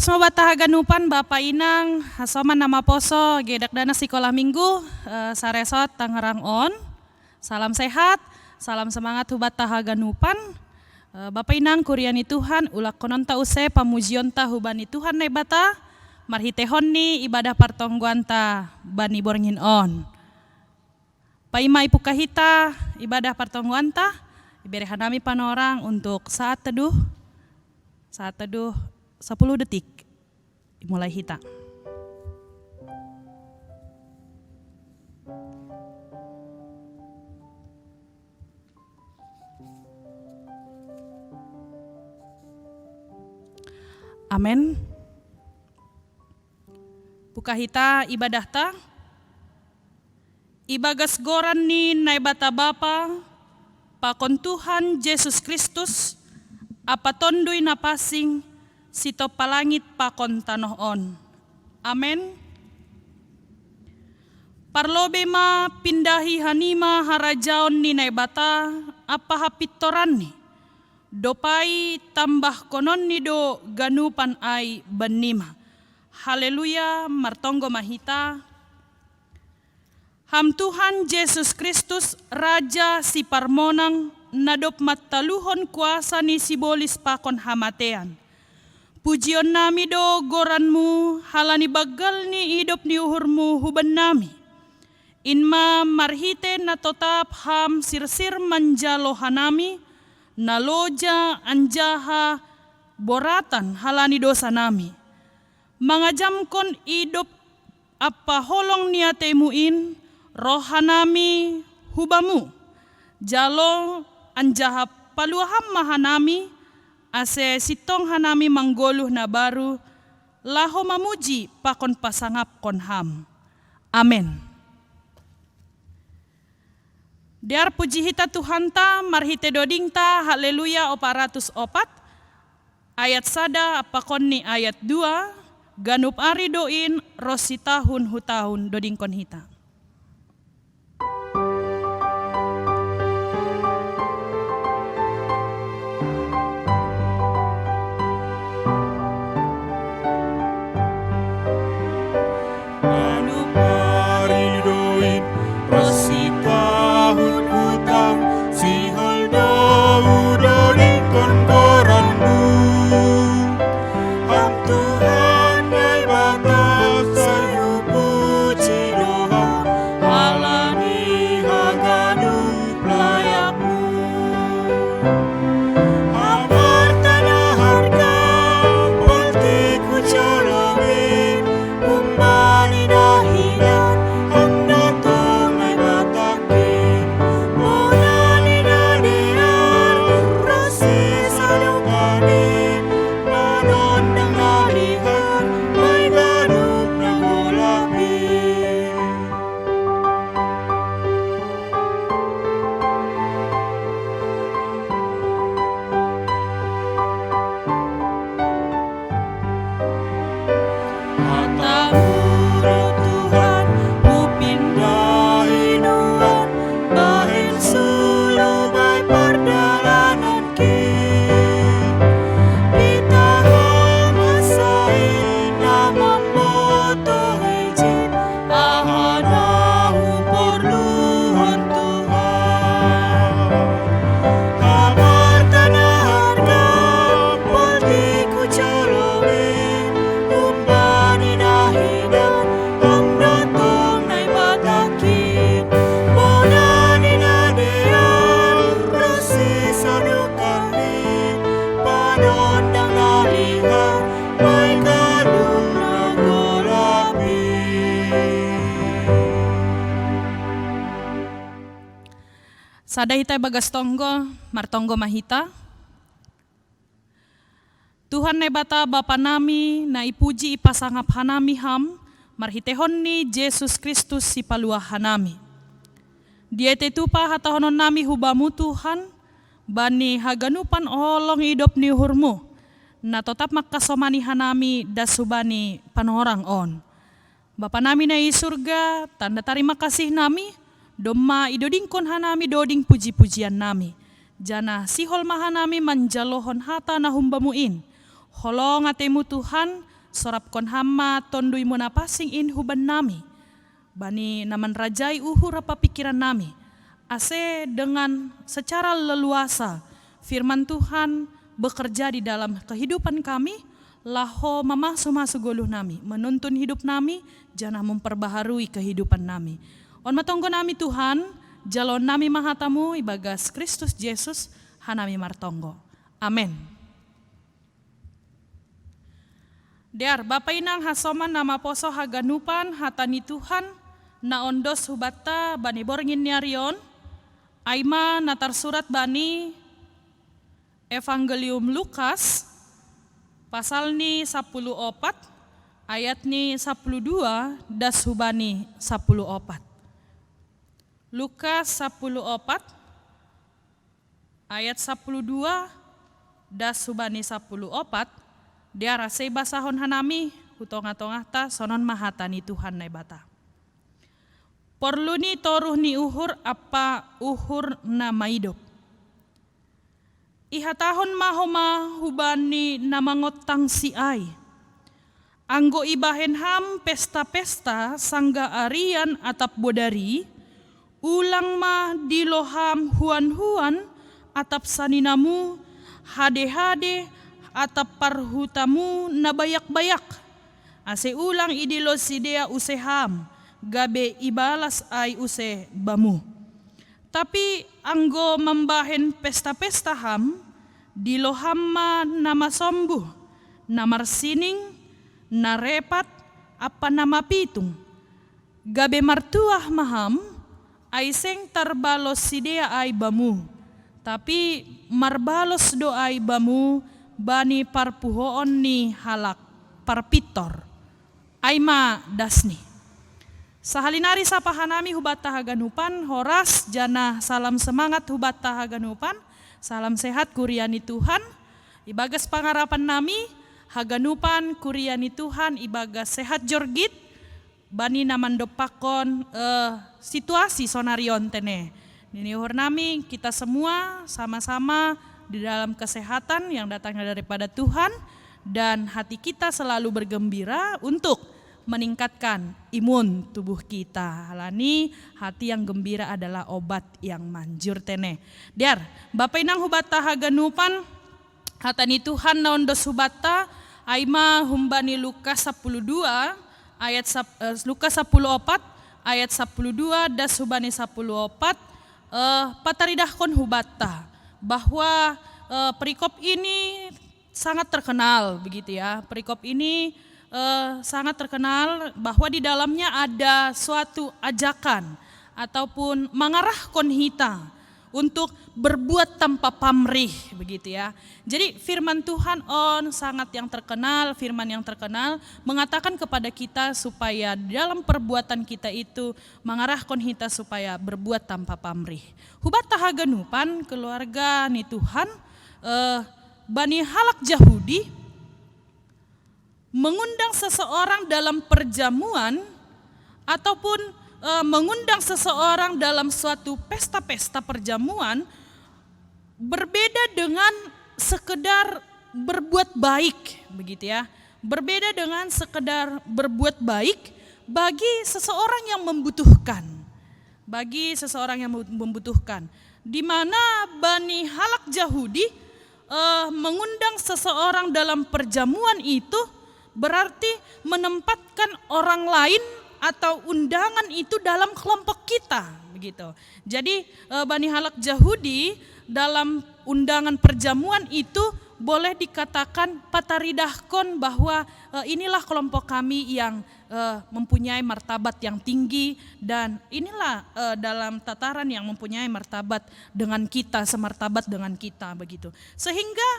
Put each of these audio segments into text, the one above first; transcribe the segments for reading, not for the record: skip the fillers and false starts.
Pas mau batahaganupan Bapak Inang, hasoman nama poso, gedak dana sekolah minggu, saresot Tangerang on. Salam sehat, salam semangat hubat tahaganupan. Bapak Inang kuriani Tuhan, ulak konon ta use pamujion ta hubani Tuhan ne bata, marhitehon ni ibadah partongguan ta bani borngin on. Paimai pukahita ibadah partongguan ta, iberehan nami panorang untuk saat teduh 10 detik mulai hita. Amin. Buka hita ibadah ta. Ibagas goran ni naibata Bapa, pakon Tuhan Yesus Kristus, apa tondui napasing, sito palangit pakon tanoh on. Amen. Parlobe ma pindahi hanima harajaon ni naibata, apa hapitoran ni. Dopai tambah konon ni do ganupan ai benima. Haleluya, martonggo mahita. Ham Tuhan Yesus Kristus, Raja si parmonang, nadop mataluhon kuasa ni sibolis pakon hamatean. Pujion nami do goranmu, halani bagal ni idop ni uhurmu huban nami. Inma marhite na totap ham sirsir manjalo hanami, naloja anjaha boratan halani dosa nami. Mangajamkon idop apa holong niatemuin, rohanami hubamu. Jalo anjaha paluaham mahanami, ase sitong hanami manggoluh na baru, laho mamuji pakon pasangap kon ham. Amen. Diar puji hita Tuhan ta, marhite doding ta, haleluya 404, ayat sada apakon ni ayat 2, ganup ari doin, rosi tahun hutahun doding kon hita. Sada hita bagas tonggo, martonggo mahita. Tuhan ne bata Bapa nami, na ipuji ipasangap hanami ham, marhitehon ni Yesus Kristus si paluah hanami. Diete tupa hatahonon nami hubamu Tuhan, bani haganupan olong idop ni uhurmu, na tetap makasomani hanami dasubani panorang on. Bapa nami na isurga, tanda tarima kasih nami, domma idodingkon hanami doding puji-pujian nami. Jana sihol mahanami manjalohon hata na humbamuin. Holong atemu Tuhan, sorapkon hama tondui muna pasing in huban nami. Bani naman rajai uhur apa pikiran nami. Ase dengan secara leluasa firman Tuhan bekerja di dalam kehidupan kami, laho mamasu-masu goluh nami, menuntun hidup nami, jana memperbaharui kehidupan nami. On matonggo nami Tuhan, jalon nami mahatamu ibagas Kristus Yesus, hanami martonggo. Amin. Dear Bapak Inang hasoman nama poso haganupan hatani Tuhan na ondos hubata bani borngin nyarion aima natar surat bani Evangelium Lukas pasal ni 14 ayat ni 12 das hubani 14. Lukas 14 ayat 12 das hubani 14 dia rasai basahon hanami hutong-atongah ta sonon mahatani Tuhan na bata. Perlu ni toruh ni uhur apa uhur na maidop. Ihatahon mahoma hubani na mangotang si ay. Anggo ibahen ham pesta-pesta sangga arian atap bodari, ulang ma diloham huan-huan atap saninamu, hade-hade atap parhutamu na bayak-bayak. Ase ulang idilo sidea useham, gabe ibalas ay use bamu. Tapi anggo membahen pesta-pesta ham, diloham ma nama sombuh, namar sining, narepat, apa nama pitung. Gabe martuah maham, ay seng tarbalos sidea ay bamu. Tapi marbalos do ay bamu, bani parpuhoon ni halak parpitor aima dasni. Sahalinari sapahanami hubat tahaganupan horas jana salam semangat hubat tahaganupan, salam sehat kuriani Tuhan ibagas pangarapan nami haganupan kuriani Tuhan ibagas sehat jorgit bani namandopakon situasi sonarion tene ninihur nami kita semua sama-sama di dalam kesehatan yang datangnya daripada Tuhan dan hati kita selalu bergembira untuk meningkatkan imun tubuh kita. Halani hati yang gembira adalah obat yang manjur tene. Diar, Bapak Inang hubat tahaganupan hatani Tuhan naondos hubata aima humbani Lukas 12 ayat Lukas 14 ayat 12 das hubani 14 pataridahkon hubata bahwa perikop ini sangat terkenal begitu ya. Perikop ini sangat terkenal bahwa di dalamnya ada suatu ajakan ataupun mengarahkan kita untuk berbuat tanpa pamrih begitu ya. Jadi firman Tuhan sangat yang terkenal, firman yang terkenal mengatakan kepada kita supaya dalam perbuatan kita itu mengarahkan kita supaya berbuat tanpa pamrih. Hubat tahaganupan keluarga ni Tuhan Bani halak Yahudi mengundang seseorang dalam perjamuan ataupun mengundang seseorang dalam suatu pesta-pesta perjamuan berbeda dengan sekedar berbuat baik begitu ya. Berbeda dengan sekedar berbuat baik bagi seseorang yang membutuhkan. Bagi seseorang yang membutuhkan. Di mana Bani halak Yahudi mengundang seseorang dalam perjamuan itu berarti menempatkan orang lain atau undangan itu dalam kelompok kita begitu. Jadi Bani halak Yahudi dalam undangan perjamuan itu boleh dikatakan pataridahkon bahwa inilah kelompok kami yang mempunyai martabat yang tinggi dan inilah dalam tataran yang mempunyai martabat dengan kita, semartabat dengan kita begitu. Sehingga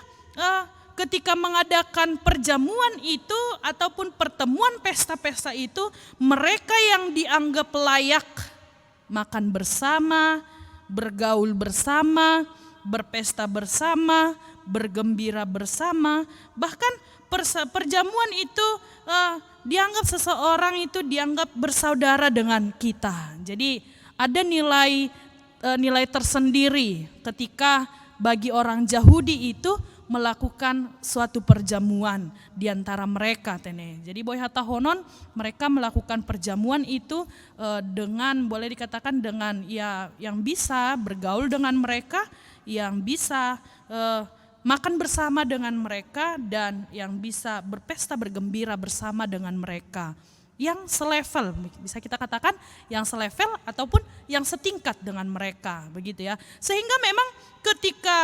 ketika mengadakan perjamuan itu ataupun pertemuan pesta-pesta itu, mereka yang dianggap layak makan bersama, bergaul bersama, berpesta bersama, bergembira bersama, bahkan perjamuan itu dianggap seseorang itu dianggap bersaudara dengan kita. Jadi ada nilai tersendiri ketika bagi orang Yahudi itu melakukan suatu perjamuan di antara mereka tene. Jadi boy hata honon mereka melakukan perjamuan itu dengan boleh dikatakan dengan ya yang bisa bergaul dengan mereka, yang bisa makan bersama dengan mereka, dan yang bisa berpesta bergembira bersama dengan mereka. Yang selevel, bisa kita katakan yang selevel ataupun yang setingkat dengan mereka, begitu ya. Sehingga memang ketika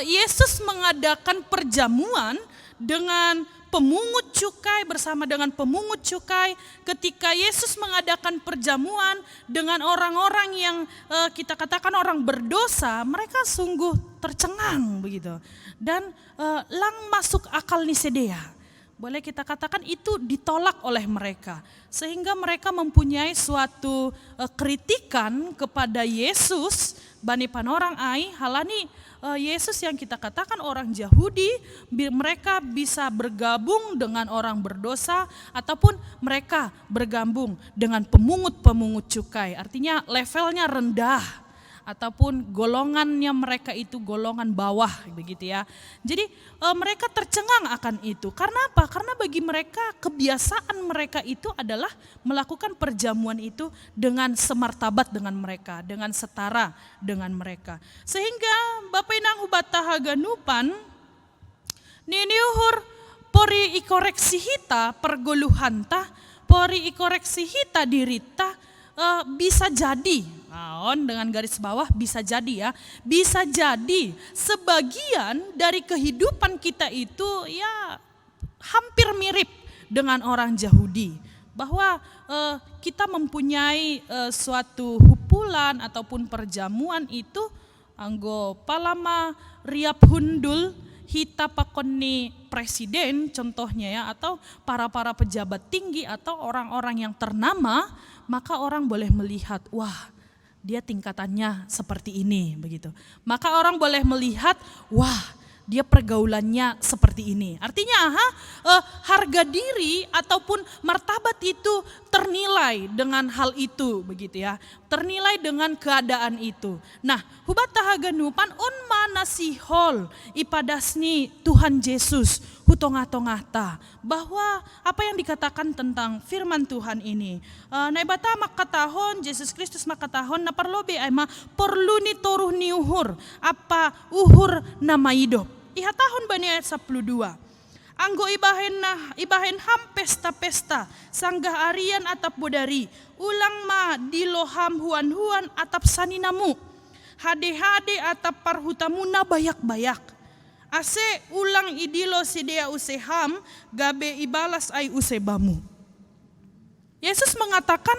Yesus mengadakan perjamuan dengan pemungut cukai bersama dengan pemungut cukai, ketika Yesus mengadakan perjamuan dengan orang-orang yang kita katakan orang berdosa, mereka sungguh tercengang begitu. Dan lang masuk akal nisedea. Boleh kita katakan itu ditolak oleh mereka. Sehingga mereka mempunyai suatu kritikan kepada Yesus. Bani panorang ai halani Yesus yang kita katakan orang Yahudi, mereka bisa bergabung dengan orang berdosa ataupun mereka bergabung dengan pemungut-pemungut cukai. Artinya levelnya rendah ataupun golongannya mereka itu golongan bawah begitu ya. Jadi mereka tercengang akan itu. Karena apa? Karena bagi mereka kebiasaan mereka itu adalah melakukan perjamuan itu dengan semartabat dengan mereka, dengan setara dengan mereka. Sehingga Bapak Inang Hubata Haganupan niniuhur pori ikoreksi hita pergoluhanta, pori ikoreksi hita dirita bisa jadi, dengan garis bawah bisa jadi ya, bisa jadi sebagian dari kehidupan kita itu ya hampir mirip dengan orang Yahudi. Bahwa kita mempunyai suatu hupulan ataupun perjamuan itu anggo palama riap hundul hita pakoni presiden contohnya ya, atau para pejabat tinggi atau orang-orang yang ternama, maka orang boleh melihat, wah dia tingkatannya seperti ini begitu. Maka orang boleh melihat, wah dia pergaulannya seperti ini. Artinya harga diri ataupun martabat itu ternilai dengan hal itu begitu ya. Ternilai dengan keadaan itu. Nah, hubata haganupan on mana sihol ipadasni Tuhan Yesus hutonga-tongata, bahwa apa yang dikatakan tentang firman Tuhan ini. Naibata makatahon Yesus Kristus makatahon na perlobe ama perlu ni toruh ni uhur apa uhur nama hidup. Ihatahon bani ayat 12. Anggo ibahen ham pesta-pesta sanggah arian atap bodari ulang ma diloham huan-huan atap saninamu hade-hade atap parhutamu na bayak-bayak ase ulang idilo sidea useham gabe ibalas ay usebamu. Yesus mengatakan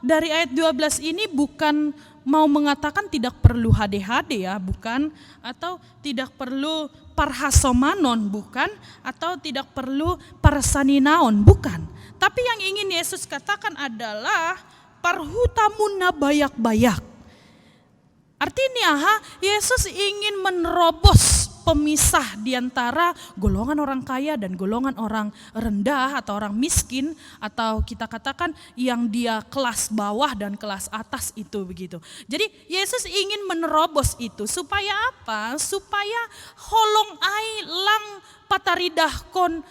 dari ayat 12 ini bukan mau mengatakan tidak perlu hade-hade ya, bukan, atau tidak perlu parhasomanon, bukan, atau tidak perlu parsaninaon, bukan. Tapi yang ingin Yesus katakan adalah parhutamuna bayak-bayak. Artinya Yesus ingin menerobos pemisah di antara golongan orang kaya dan golongan orang rendah atau orang miskin, atau kita katakan yang dia kelas bawah dan kelas atas itu begitu. Jadi Yesus ingin menerobos itu supaya apa? Supaya holong ai lang pataridahkon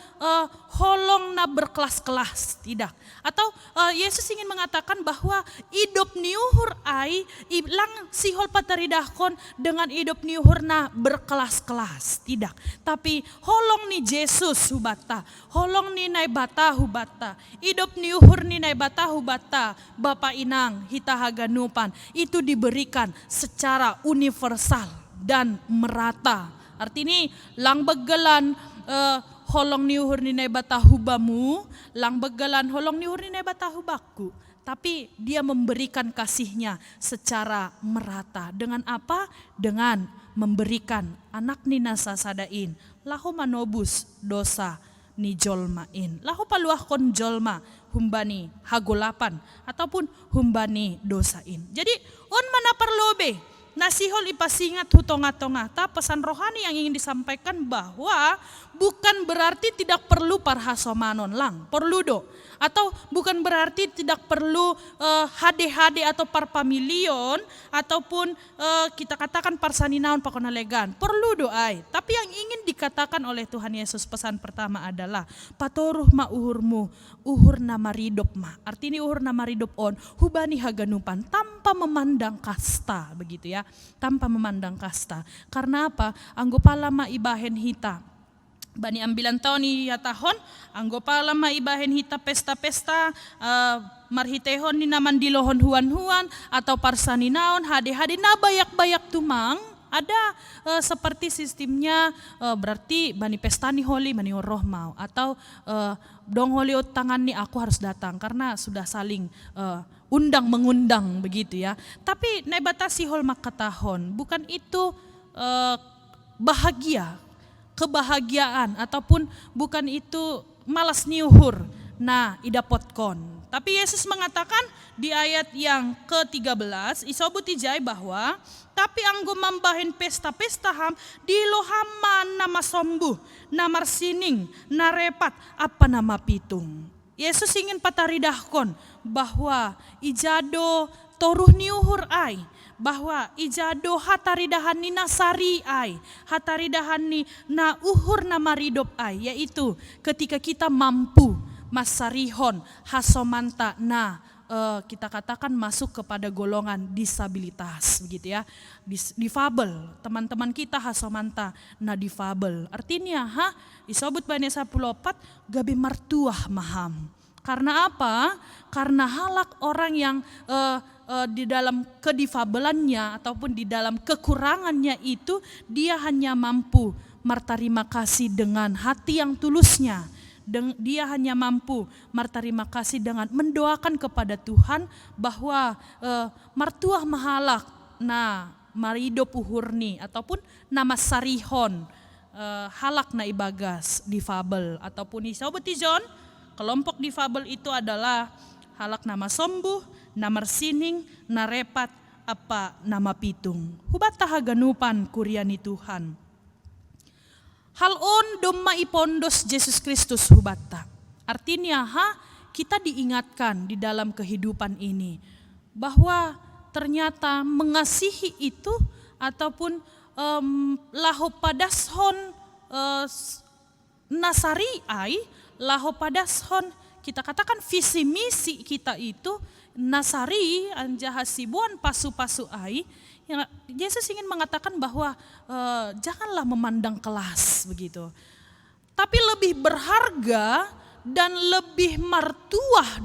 holong na berkelas-kelas, tidak. Atau Yesus ingin mengatakan bahwa hidup niuhur ai ilang sihol pataridahkon dengan hidup niuhur na berkelas-kelas, tidak. Tapi holong ni Yesus hubata, holong ni naibata hubata, hidup niuhur ni naibata hubata, Bapa Inang hita haganupan itu diberikan secara universal dan merata. Artinya lang begelan holong niuhur ni naibata hubamu, lang begelan holong niuhur ni naibata hubaku. Tapi dia memberikan kasihnya secara merata. Dengan apa? Dengan memberikan anak ni nasasadain, lahu manobus dosa ni jolmain. Lahu paluah kon jolma humbani hagolapan ataupun humbani dosain. Jadi on mana perlobe nasihol ipasingat hutonga-tonga. Pesan rohani yang ingin disampaikan bahwa bukan berarti tidak perlu parhasomanon lang, perlu do. Atau bukan berarti tidak perlu hade-hade atau parpamilion ataupun kita katakan parsaninaon pakonalegan, perlu doai. Tapi yang ingin dikatakan oleh Tuhan Yesus pesan pertama adalah patoruh ma uhurmu, uhur na maridop ma. Artinya uhur na maridop on, hubani haganupan tanpa memandang kasta, begitu ya. Tanpa memandang kasta. Karena apa? Anggopala ma ibahen hita. Bani ambilan tahun ni tahun, anggopala ma ibahen hita pesta-pesta, marhitehon ni naman dilohon huan-huan atau parsaninaon hade-hade na bayak-bayak tumang. Ada seperti sistemnya, berarti bani pesta ni holi bani roh mau atau dong holi tangan ni aku harus datang karena sudah saling undang mengundang begitu ya. Tapi nebatasi hol makatahon, bukan itu bahagia, kebahagiaan ataupun bukan itu malas niuhur nah idapotkon. Tapi Yesus mengatakan di ayat yang ke-13 isobut ijai bahwa tapi anggo mambahen pesta-pesta ham di lohaman nama sombuh, namar sining, narepat apa nama pitung. Yesus ingin pataridahkon bahwa ijado toruh niuhur ai, bahwa ijado hataridahan ni nasari ai, hataridahan ni na uhur na maridop ai, yaitu ketika kita mampu masarihon hasomanta na kita katakan masuk kepada golongan disabilitas begitu ya, difabel, teman-teman kita hasomanta na difabel. Artinya isobut banesa 14 gabe martuah maham. Karena apa? Karena halak orang yang di dalam kedifabelannya ataupun di dalam kekurangannya itu dia hanya mampu berterima kasih dengan hati yang tulusnya. Dia hanya mampu berterima kasih dengan mendoakan kepada Tuhan bahwa martuah mahalak na marido puhurni ataupun nama sarihon halak na ibagas difabel ataupun isobetijon. Kelompok difabel itu adalah halak nama sombuh, namar sining, narepat, apa nama pitung. Hubat tahaganupan kuriani Tuhan. Halon domma ipondos Yesus Kristus hubata. Artinya kita diingatkan di dalam kehidupan ini bahwa ternyata mengasihi itu ataupun lahopadashon nasari ai, lahopadashon kita katakan visi misi kita itu nasari anjahasibuan pasu-pasu ai. Ya, Yesus ingin mengatakan bahwa janganlah memandang kelas begitu. Tapi lebih berharga dan lebih martuah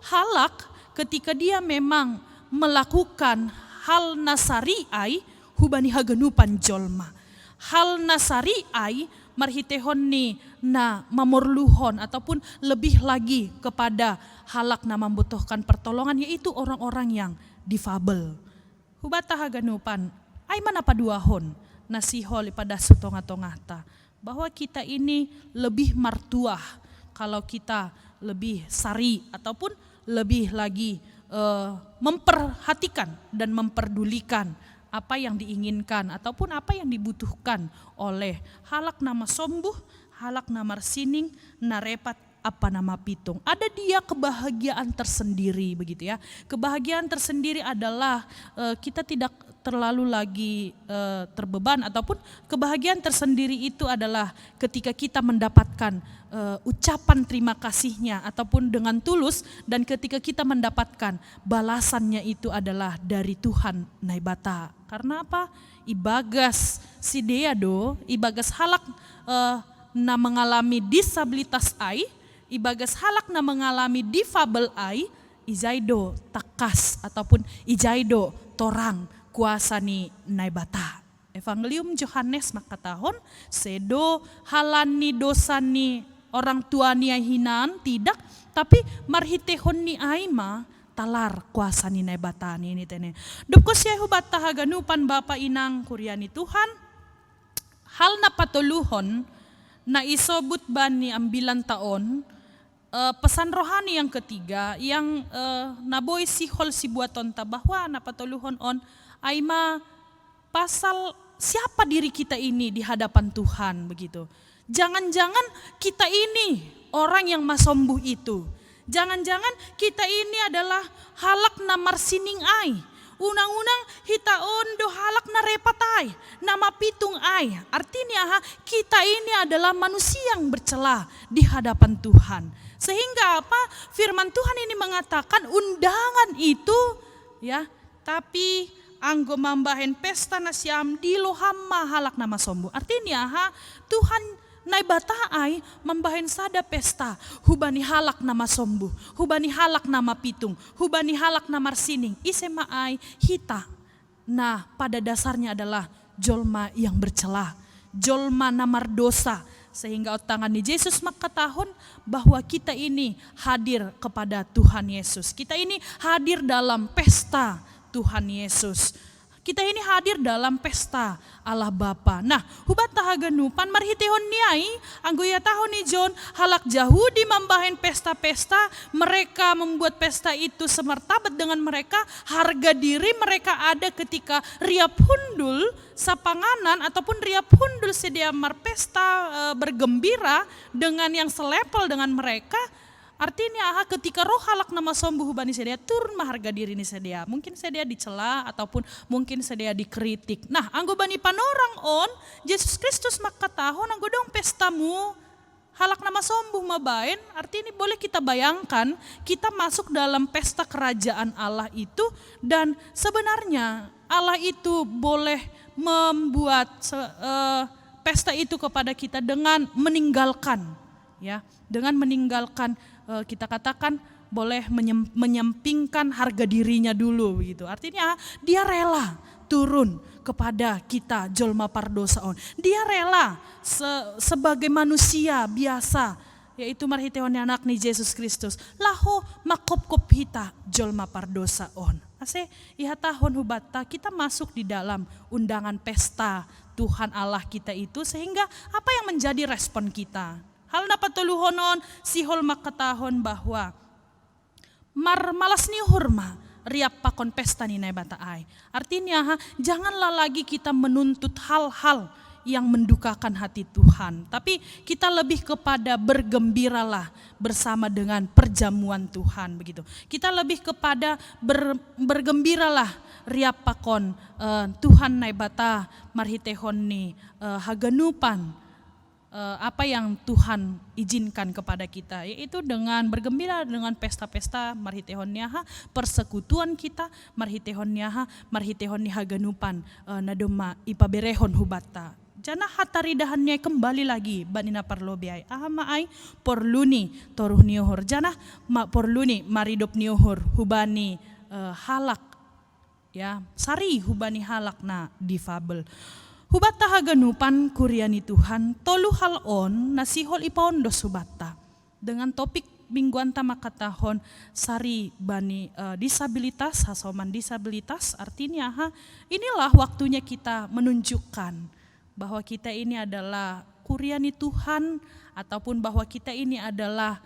halak ketika dia memang melakukan hal nasari ai hubani haganupan jolma. Hal nasari ai marhitehon ni na mamorluhon ataupun lebih lagi kepada halak na membutuhkan pertolongan yaitu orang-orang yang difabel. Hubata haganupan, ay manapaduahon nasihol pada sutonga-tongata bahwa kita ini lebih martuah kalau kita lebih sari ataupun lebih lagi memperhatikan dan memperdulikan apa yang diinginkan ataupun apa yang dibutuhkan oleh halak nama sombuh, halak nama sining, narepat apa nama pitung. Ada dia kebahagiaan tersendiri begitu ya. Kebahagiaan tersendiri adalah kita tidak terlalu lagi terbeban ataupun kebahagiaan tersendiri itu adalah ketika kita mendapatkan ucapan terima kasihnya ataupun dengan tulus dan ketika kita mendapatkan balasannya itu adalah dari Tuhan naibata. Karena apa? Ibagas si deado, ibagas halak na mengalami disabilitas ai, ibagas halak na mengalami difabel ai, ijaido takas ataupun ijaido torang kuasa ni naibata. Evangelium Yohanes makatahon sedo halani dosa ni orang tua ni hinan tidak, tapi marhitehon ni aima talar kuasa ni naibata ni ini tene. Dupko siya hubat tahaganupan bapa inang kuryani Tuhan. Hal na patuluhon na isobut bani ambilan taon. Pesan rohani yang ketiga yang naboy sihol si buaton ta bahwa napatuluhon on aima pasal siapa diri kita ini di hadapan Tuhan begitu. Jangan-jangan kita ini orang yang masombuh itu. Jangan-jangan kita ini adalah halak na marsining ay. Unang-unang hita ondo halak na repatai, nama pitung ay. Artinya kita ini adalah manusia yang bercela di hadapan Tuhan. Sehingga apa? Firman Tuhan ini mengatakan undangan itu ya, tapi anggo mambahen pesta nasiam di lohamma halak nama sombu. Artinya Tuhan nai bataai membahen sada pesta hubani halak nama sombu, hubani halak nama pitung, hubani halak nama sining. Isema ai hita. Nah, pada dasarnya adalah jolma yang bercela, jolma namar dosa. Sehingga tangan di Yesus maka tahun bahwa kita ini hadir kepada Tuhan Yesus. Kita ini hadir dalam pesta Tuhan Yesus. Kita ini hadir dalam pesta Allah Bapa. Nah, hubat tahaganupan marhitehon niai anggoya tahun ni John halak Yahudi membahen pesta-pesta, mereka membuat pesta itu semertabat dengan mereka, harga diri mereka ada ketika riap hundul sapanganan ataupun riap hundul sedia marpesta bergembira dengan yang selepel dengan mereka. Artinya ketika roh halak nama sombuh hubani sedia turun maharga diri ini sedia. Mungkin sedia dicela ataupun mungkin sedia dikritik. Nah, anggo bani panorang on Yesus Kristus maka tahun anggo dong pestamu halak nama sombuh mabain. Artinya boleh kita bayangkan kita masuk dalam pesta kerajaan Allah itu, dan sebenarnya Allah itu boleh membuat pesta itu kepada kita dengan meninggalkan, ya, dengan meninggalkan kita katakan boleh menyampingkan harga dirinya dulu gitu. Artinya dia rela turun kepada kita jolma pardosaon. Dia rela sebagai manusia biasa, yaitu marhiteon anak ni Yesus Kristus. Laho makop-kop hita jolma pardosaon. Ase iha tahun hubata kita masuk di dalam undangan pesta Tuhan Allah kita itu, sehingga apa yang menjadi respon kita? Hal dapat tuluhonon sihol makatahon bahwa malas ni hurma riap pakon pesta ni nai bataai. Artinya janganlah lagi kita menuntut hal-hal yang mendukakan hati Tuhan, tapi kita lebih kepada bergembiralah bersama dengan perjamuan Tuhan begitu. Kita lebih kepada bergembiralah riap pakon Tuhan nai bata marhitehon ni haganupan apa yang Tuhan izinkan kepada kita, yaitu dengan bergembira dengan pesta-pesta marhitehonnya persekutuan kita marhitehonnya marhitehonni haganupan nadoma ipaberehon hubata. Jana hataridahannya kembali lagi banina parlobiai maai porluni toruh niohor jana porluni maridop niohor hubani halak, ya, sari hubani halak na difabel. Hubata haganupan kuriani Tuhan tolu hal on nasihol ipaondos hubata dengan topik mingguan tamakatahon sari bani disabilitas, hasoman disabilitas. Artinya inilah waktunya kita menunjukkan bahwa kita ini adalah kuriani Tuhan, ataupun bahwa kita ini adalah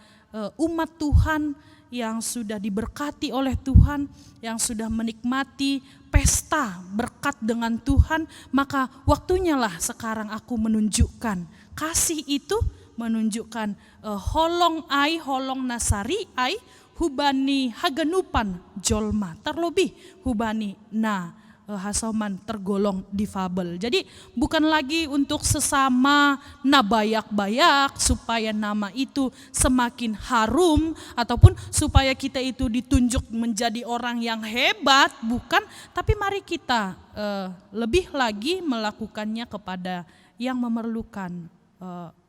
umat Tuhan yang sudah diberkati oleh Tuhan, yang sudah menikmati pesta berkat dengan Tuhan. Maka waktunya lah sekarang aku menunjukkan kasih itu, menunjukkan holong nasari ai hubani haganupan jolma terlebih hubani na hasoman tergolong difabel. Jadi bukan lagi untuk sesama nabayak-bayak supaya nama itu semakin harum ataupun supaya kita itu ditunjuk menjadi orang yang hebat, bukan. Tapi mari kita lebih lagi melakukannya kepada yang memerlukan,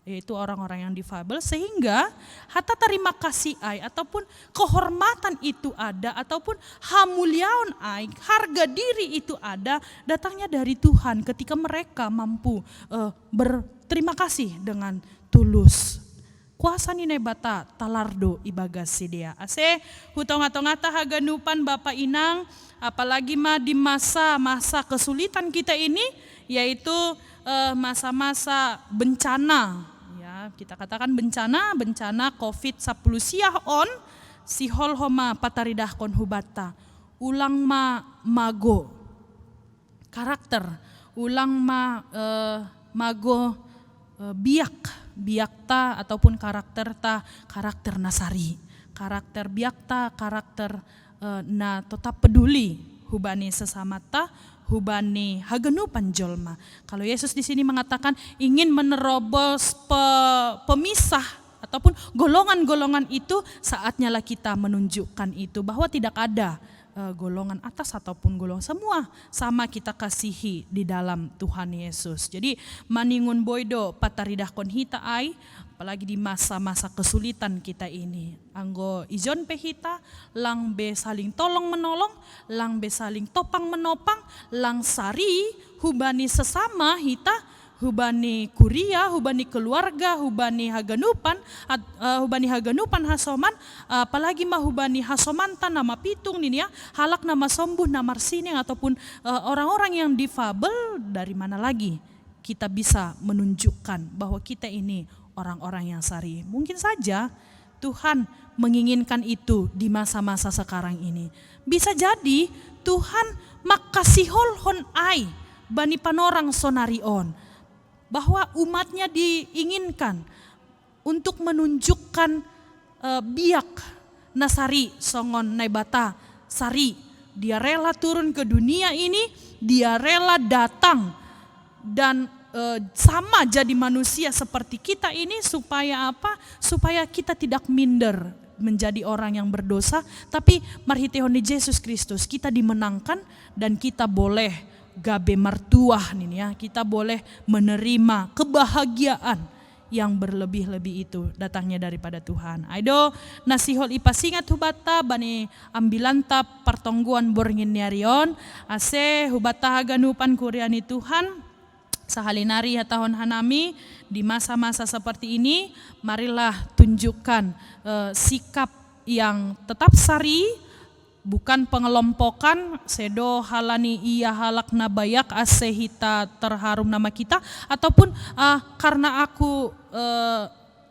yaitu orang-orang yang difabel, sehingga hatta terima kasih ai ataupun kehormatan itu ada, ataupun hamuliaun ai, harga diri itu ada, datangnya dari Tuhan ketika mereka mampu berterima kasih dengan tulus. Kuasa nine bata talardo ibagasi dia. Ase hutong-hatong-hata haganupan Bapak Inang, apalagi di masa-masa kesulitan kita ini, yaitu masa-masa bencana. Kita katakan bencana COVID-10 siah on sihol homa pataridah kon hubata ulang mago karakter, ulang mago biak biakta ataupun karakter nasari. Karakter biakta, karakter na tetap peduli hubani sesama ta, hubani hagenupan jolma. Kalau Yesus di sini mengatakan ingin menerobos pemisah ataupun golongan-golongan itu, saatnya lah kita menunjukkan itu bahwa tidak ada golongan atas ataupun golongan, semua sama kita kasihi di dalam Tuhan Yesus. Jadi maningun boydo pataridahkon hita ai, apalagi di masa-masa kesulitan kita ini. Anggo ijon pe hita lang be saling tolong menolong, lang be saling topang menopang, lang sari hubani sesama hita, hubani kuria, hubani keluarga, hubani haganupan hasoman, apalagi mah hubani hasomanta nama pitung nih ya, halak nama sombuh nama sining ataupun orang-orang yang difabel, dari mana lagi kita bisa menunjukkan bahwa kita ini orang-orang yang sari. Mungkin saja Tuhan menginginkan itu di masa-masa sekarang ini. Bisa jadi Tuhan makasihol hon ai bani panorang sonarion, bahwa umatnya diinginkan untuk menunjukkan biak nasari songon naibata sari. Dia rela turun ke dunia ini, dia rela datang dan sama jadi manusia seperti kita ini, supaya apa? Supaya kita tidak minder menjadi orang yang berdosa, tapi marhitehon di Yesus Kristus kita dimenangkan dan kita boleh gabe martuah nih ya, kita boleh menerima kebahagiaan yang berlebih-lebih itu datangnya daripada Tuhan. Aido nasihol ipasingat hubata bani ambilanta pertongguan borngin niarion ase hubata haganupan kuriani Tuhan sahalinari tahun hanami. Di masa-masa seperti ini marilah tunjukkan sikap yang tetap sari, bukan pengelompokan sedo halani iya halak nabayak asehita terharum nama kita, ataupun karena aku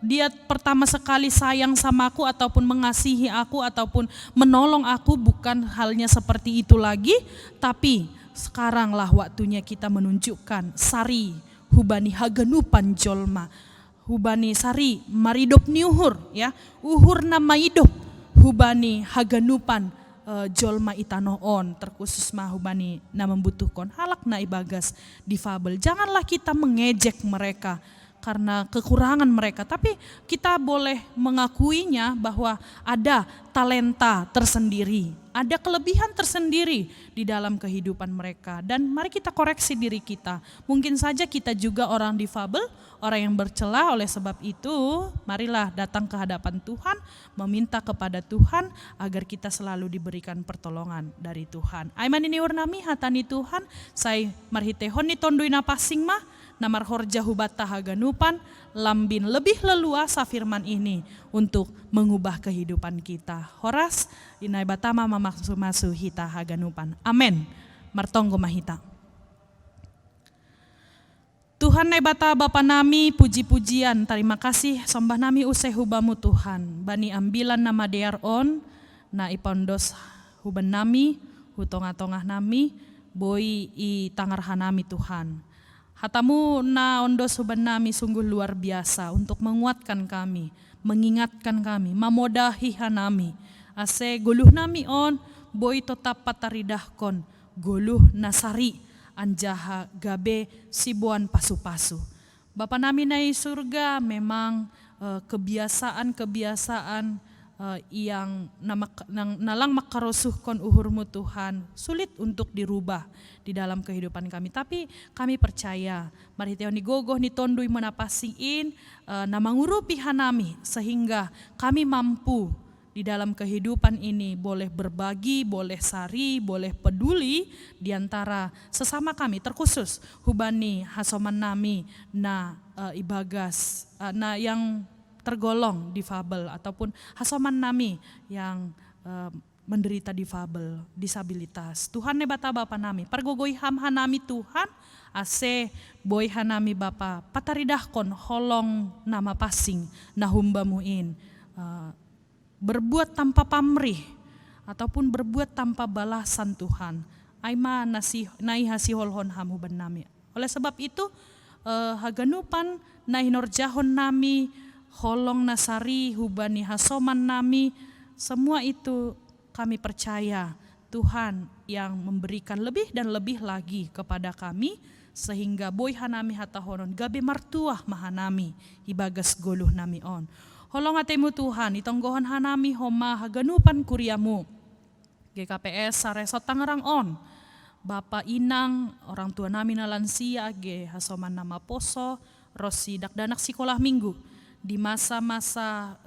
dia pertama sekali sayang sama aku ataupun mengasihi aku ataupun menolong aku, bukan halnya seperti itu lagi. Tapi sekaranglah waktunya kita menunjukkan sari hubani haganupan jolma, hubani sari maridop niuhur ya, uhur nama hidup hubani haganupan jolma itanoon, terkhusus mahubani na membutuhkan halak na ibagas difabel. Janganlah kita mengejek mereka karena kekurangan mereka, tapi kita boleh mengakuinya bahwa ada talenta tersendiri, ada kelebihan tersendiri di dalam kehidupan mereka, dan mari kita koreksi diri kita. Mungkin saja kita juga orang difabel, orang yang bercela. Oleh sebab itu marilah datang ke hadapan Tuhan, meminta kepada Tuhan agar kita selalu diberikan pertolongan dari Tuhan. Aiman ini urnami hatani Tuhan, saya marhitehon ni tondui napasing mah namar horja hubata haganupan lambin lebih leluasa firman ini untuk mengubah kehidupan kita. Horas inai batama mamaksu hita haganupan. Amen. Martonggo mahita. Tuhan nai bata Bapa nami, puji-pujian, terima kasih sembah nami usai hubamu Tuhan. Bani ambilan nama dearon na ipondos huban nami, hutongah-tongah nami, boi i tangarhan nami Tuhan. Hatamu na ondos huban nami sungguh luar biasa untuk menguatkan kami, mengingatkan kami, mamodahi hanami. Ase guluh nami on, boi tetap pataridahkon, guluh nasari, anjaha gabe sibuan pasu-pasu. Bapa nami nai surga, memang kebiasaan-kebiasaan yang nalang makarosuhkon uhurmu Tuhan sulit untuk dirubah di dalam kehidupan kami, tapi kami percaya marhiteo ni gogoh ni tondui menapasiin namangurupi hanami sehingga kami mampu di dalam kehidupan ini boleh berbagi, boleh sari, boleh peduli di antara sesama kami, terkhusus hubani hasoman nami na ibagas na yang tergolong difabel ataupun hasoman nami yang menderita difabel, disabilitas. Tuhan ne bata Bapa nami, pergogoi ham hanami Tuhan, ase boy hanami Bapa, pataridahkon holong nama pasing nahumbamuin, berbuat tanpa pamrih ataupun berbuat tanpa balasan Tuhan. Aima nai hasi holhon ham huban nami. Oleh sebab itu haganupan na hinorjahon nami, holong nasari hubani hasoman nami, semua itu kami percaya Tuhan yang memberikan lebih dan lebih lagi kepada kami, sehingga boy hanami hatahonon gabe martuah mahanami ibagas goluh nami on. Holong atemu Tuhan itonggohon hanami homa haganupan kuriamu GKPS Saresot Tangerang on. Bapa inang orang tua nami na lansia ge hasoman nama poso rosi dakdanak sekolah minggu di masa-masa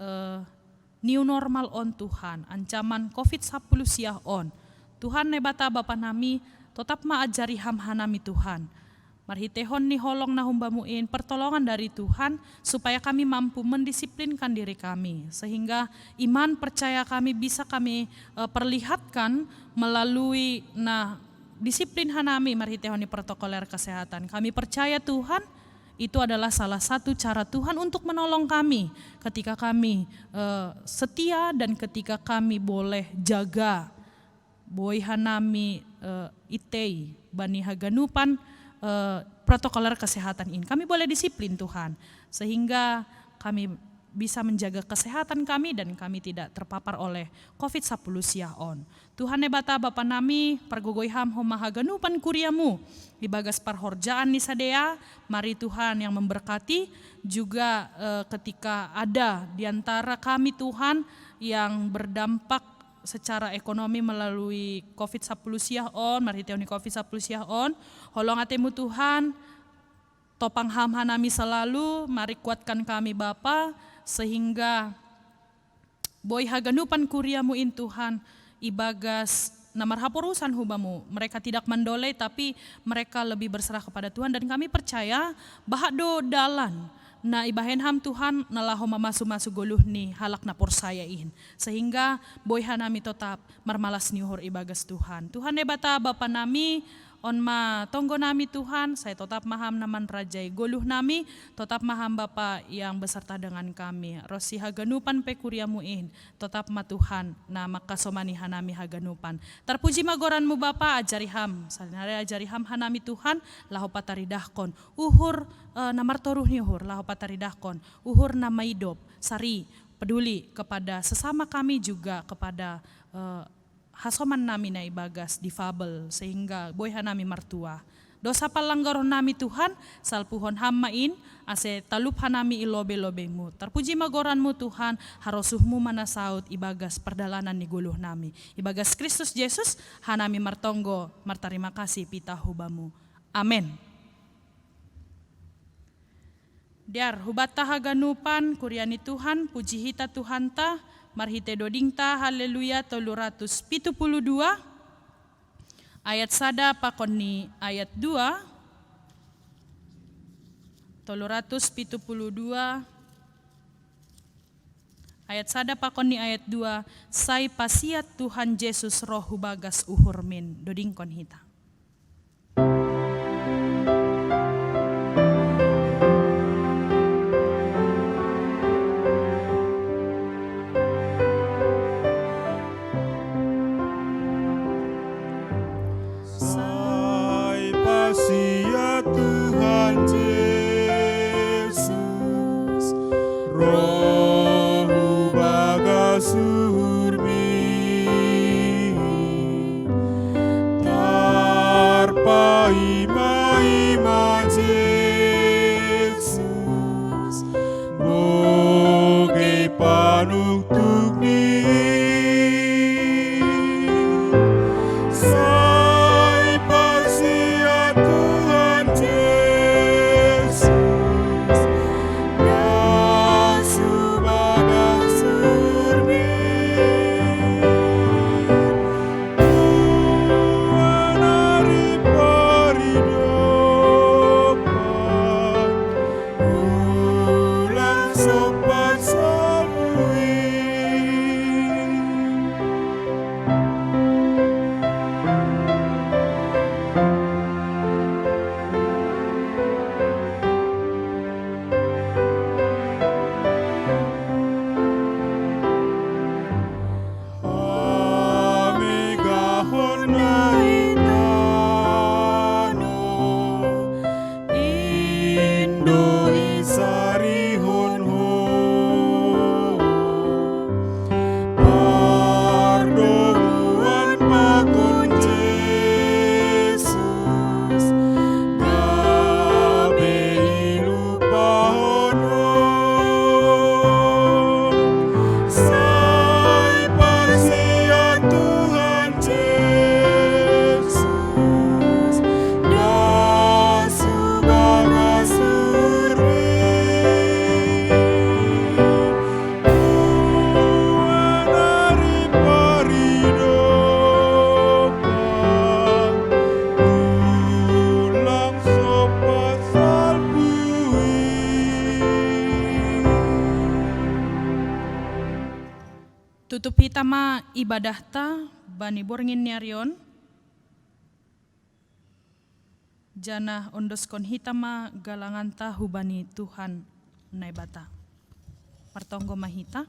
new normal on Tuhan, ancaman COVID-10 siah on. Tuhan nebata Bapa nami tetap maajari ham hanami Tuhan. Marhitehon ni holong na humbamuin pertolongan dari Tuhan supaya kami mampu mendisiplinkan diri kami, sehingga iman percaya kami bisa kami perlihatkan melalui disiplin hanami marhitehon ni protokoler kesehatan. Kami percaya Tuhan itu adalah salah satu cara Tuhan untuk menolong kami ketika kami setia dan ketika kami boleh jaga boy hanami itei bani haganupan protokoler kesehatan ini. Kami boleh disiplin Tuhan sehingga kami bisa menjaga kesehatan kami dan kami tidak terpapar oleh COVID-10 siah on. Tuhan nebata Bapa nami pergogoyham homa haganupan kuriamu di bagas parhorjaan ni sadea. Mari Tuhan yang memberkati juga ketika ada di antara kami Tuhan yang berdampak secara ekonomi melalui COVID-10 siah on, mari teoni COVID-10 siah on, holong atemu Tuhan, topang ham hanami selalu, mari kuatkan kami Bapa, sehingga boy haganupan kuriamu in Tuhan, ibagas namar haporusan hubamu, mereka tidak mendolei tapi mereka lebih berserah kepada Tuhan dan kami percaya bahado dalan, na ibahen ham Tuhan nalaho mamasu-masu goluh ni halak na porsayain sehingga boy hanami tetap marmalas niuhor ibagas Tuhan. Tuhan nebata Bapa nami on ma tonggo nami Tuhan, saya tetap maham naman rajai goluh nami, tetap maham Bapa yang beserta dengan kami. Rosi haganupan pe kuriamuin, tetap ma Tuhan na makasomani hanami haganupan. Terpuji magoranmu Bapa, ajari ham, salinare ajari ham hanami Tuhan, laho pataridahkon. Uhur namar toruh ni uhur, laho pataridahkon. Uhur nama hidup, sari, peduli kepada sesama kami juga kepada hasoman nami na ibagas difabel sehingga boy hanami martua. Dosa palanggaron nami Tuhan salpuhon hammain ase talup hanami ilobe-lobemu. Terpuji magoranmu Tuhan, harosuhmu manasaut ibagas perdalanan ni guluh nami. Ibagas Kristus Yesus hanami martonggo martarima kasih pita hubamu. Amin. Diar hubata haganupan kuriani Tuhan, puji hita Tuhan ta, marhite dodingta haleluya 372 ayat sada pakoni ayat 2 372 ayat sada pakoni ayat 2 sai pasiat Tuhan Yesus roh hubagas uhurmin dodingkon hita. Tutup hitama ibadah ta bani borngin nyarion. Jana ondoskon hitama galangan ta hubani Tuhan naibata. Martonggo mahita.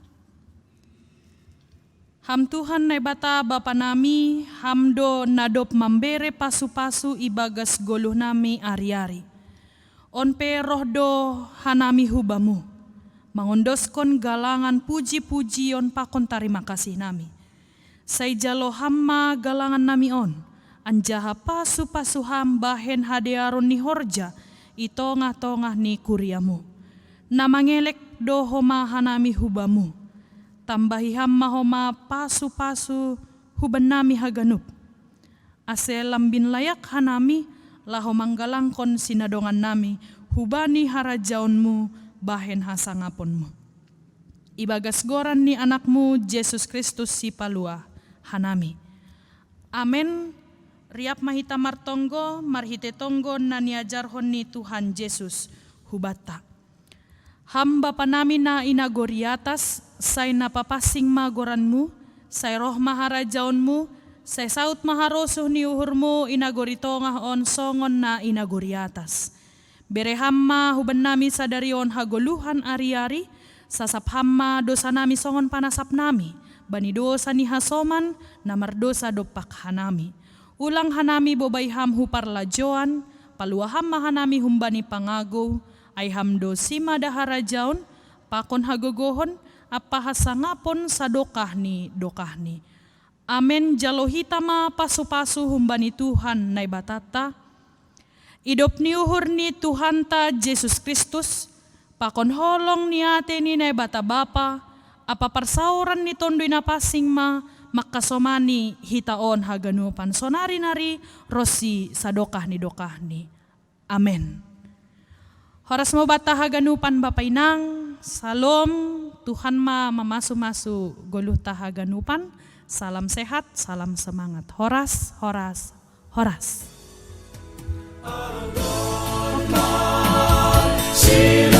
Ham Tuhan naibata Bapa nami, hamdo nadop mambere pasu-pasu ibagas goluh nami ari-ari. Onpe rohdo hanami hubamu. Mangondoskon galangan puji-puji on pakon tarima kasih nami. Saijalo hamma galangan nami on. Anjaha pasu-pasu hamba hen hadearon ni horja. Itongah-tongah ni kuriamu. Namangelek do homa hanami hubamu. Tambahi hamma homa pasu-pasu huban nami haganup. Ase lambin layak hanami laho manggalangkon sinadongan nami hubani harajaonmu bahen hasangaponmu. Ibagas goran ni anakmu Yesus Kristus si palua hanami. Amen. Riap mahita martonggo marhite tonggo na niajarhon ni Tuhan Yesus hubata. Hamba panami na inagoriatas say napapasing magoranmu, say roh maharajaonmu, say saut maharosuh ni uhurmu inagoritongah on songon na inagoriatas. Berehamma huban nami sadarion hagoluhan ari-ari, sasap hamma dosa nami songon panasap nami, bani dosa ni hasoman, namar dosa dopak hanami. Ulang hanami bobayham huparlajoan, paluaham mahanami humbani pangago, ay hamdo sima daharajaon, pakon hagogohon, apa hasangapon sa dokahni. Amen jalohitama pasu-pasu humbani Tuhan naibatata. Idop ni uhur ni Tuhan ta Yesus Kristus, pakon holong ni ate ni naibata Bapa, apa parsauran ni tondoy na pasing makasomani hitaon haganupan. Sonari-nari rosi sadokah ni. Amen. Horas mo bata haganupan bapainang, salom, Tuhan mamasu-masu goluh ta haganupan, salam sehat, salam semangat. Horas. Sila